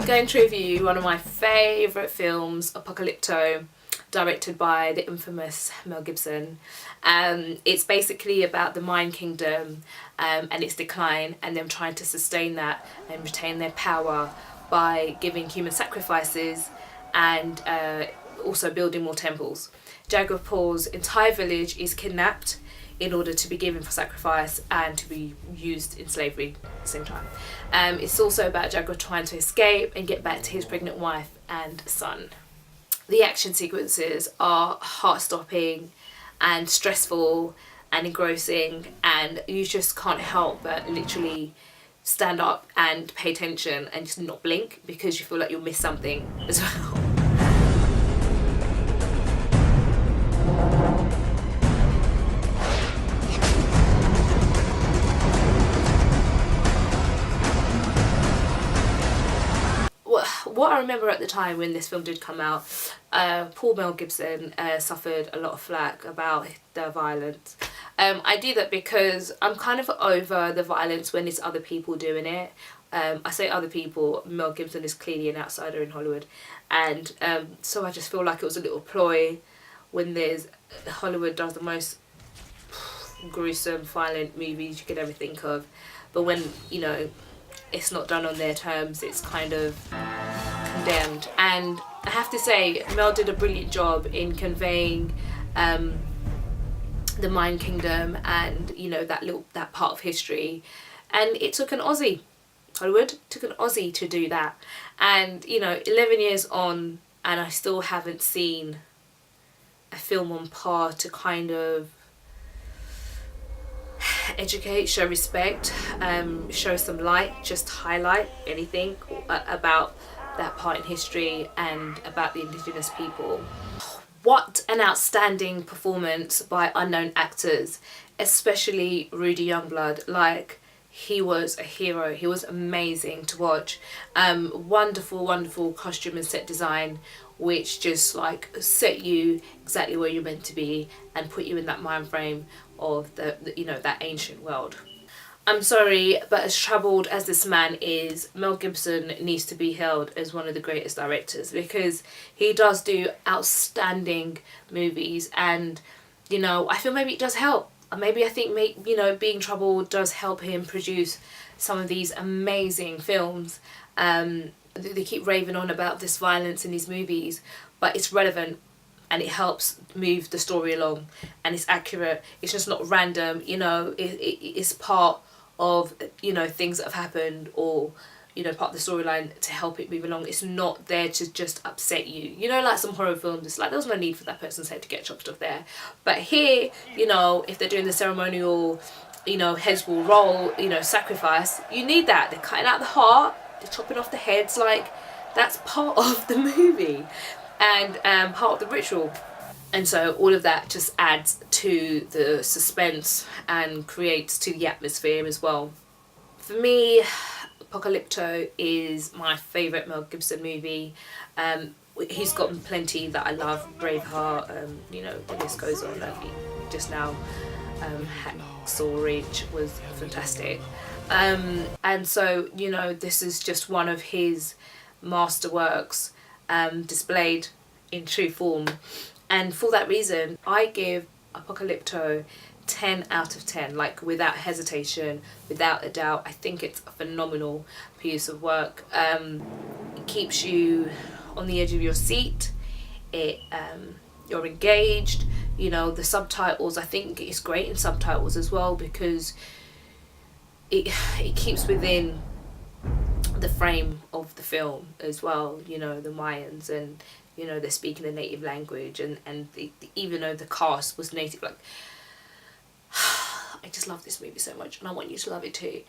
I'm going to review one of my favourite films, Apocalypto, directed by the infamous Mel Gibson. It's basically about the Mayan kingdom and its decline, and them trying to sustain that and retain their power by giving human sacrifices and also building more temples. Jaguar Paw's entire village is kidnapped in order to be given for sacrifice and to be used in slavery at the same time. It's also about Jaguar trying to escape and get back to his pregnant wife and son. The action sequences are heart-stopping and stressful and engrossing, and you just can't help but literally stand up and pay attention and just not blink because you feel like you'll miss something as well. What I remember at the time when this film did come out, poor Mel Gibson suffered a lot of flack about the violence. I do that because I'm kind of over the violence when it's other people doing it. I say other people, Mel Gibson is clearly an outsider in Hollywood, and so I just feel like it was a little ploy when Hollywood does the most gruesome, violent movies you could ever think of, but when, you know, it's not done on their terms, it's kind of condemned. And I have to say, Mel did a brilliant job in conveying the Mayan kingdom and, you know, that part of history. And it took an Aussie. Hollywood took an Aussie to do that. And, you know, 11 years on, and I still haven't seen a film on par to kind of educate, show respect, show some light, just highlight anything about that part in history and about the indigenous people. What an outstanding performance by unknown actors, especially Rudy Youngblood. Like, he was a hero. He was amazing to watch. Wonderful costume and set design, which just like set you exactly where you're meant to be and put you in that mind frame of the you know, that ancient world. I'm sorry, but as troubled as this man is, Mel Gibson needs to be hailed as one of the greatest directors, because he does do outstanding movies, and, you know, I feel maybe it does help. Maybe I think, you know, being troubled does help him produce some of these amazing films. They keep raving on about this violence in these movies, but it's relevant and it helps move the story along, and it's accurate. It's just not random, you know, it's part of, you know, things that have happened, or, you know, part of the storyline to help it move along. It's not there to just upset you. You know, like some horror films, it's like there was no need for that person's head to get chopped off there. But here, you know, if they're doing the ceremonial, you know, heads will roll, you know, sacrifice, you need that. They're cutting out the heart, they're chopping off the heads, like, that's part of the movie and part of the ritual. And so all of that just adds to the suspense and creates to the atmosphere as well. For me, Apocalypto is my favourite Mel Gibson movie. He's got plenty that I love. Braveheart, you know, the list goes on. Just now, Hacksaw Ridge was fantastic. And so, you know, this is just one of his masterworks displayed in true form. And for that reason, I give Apocalypto 10 out of 10, like without hesitation, without a doubt. I think it's a phenomenal piece of work. It keeps you on the edge of your seat. You're engaged. You know, the subtitles, I think it's great in subtitles as well, because it keeps within the frame of the film as well. You know, the Mayans, and, you know, they're speaking a native language, and even though the cast was native, like, I just love this movie so much, and I want you to love it too.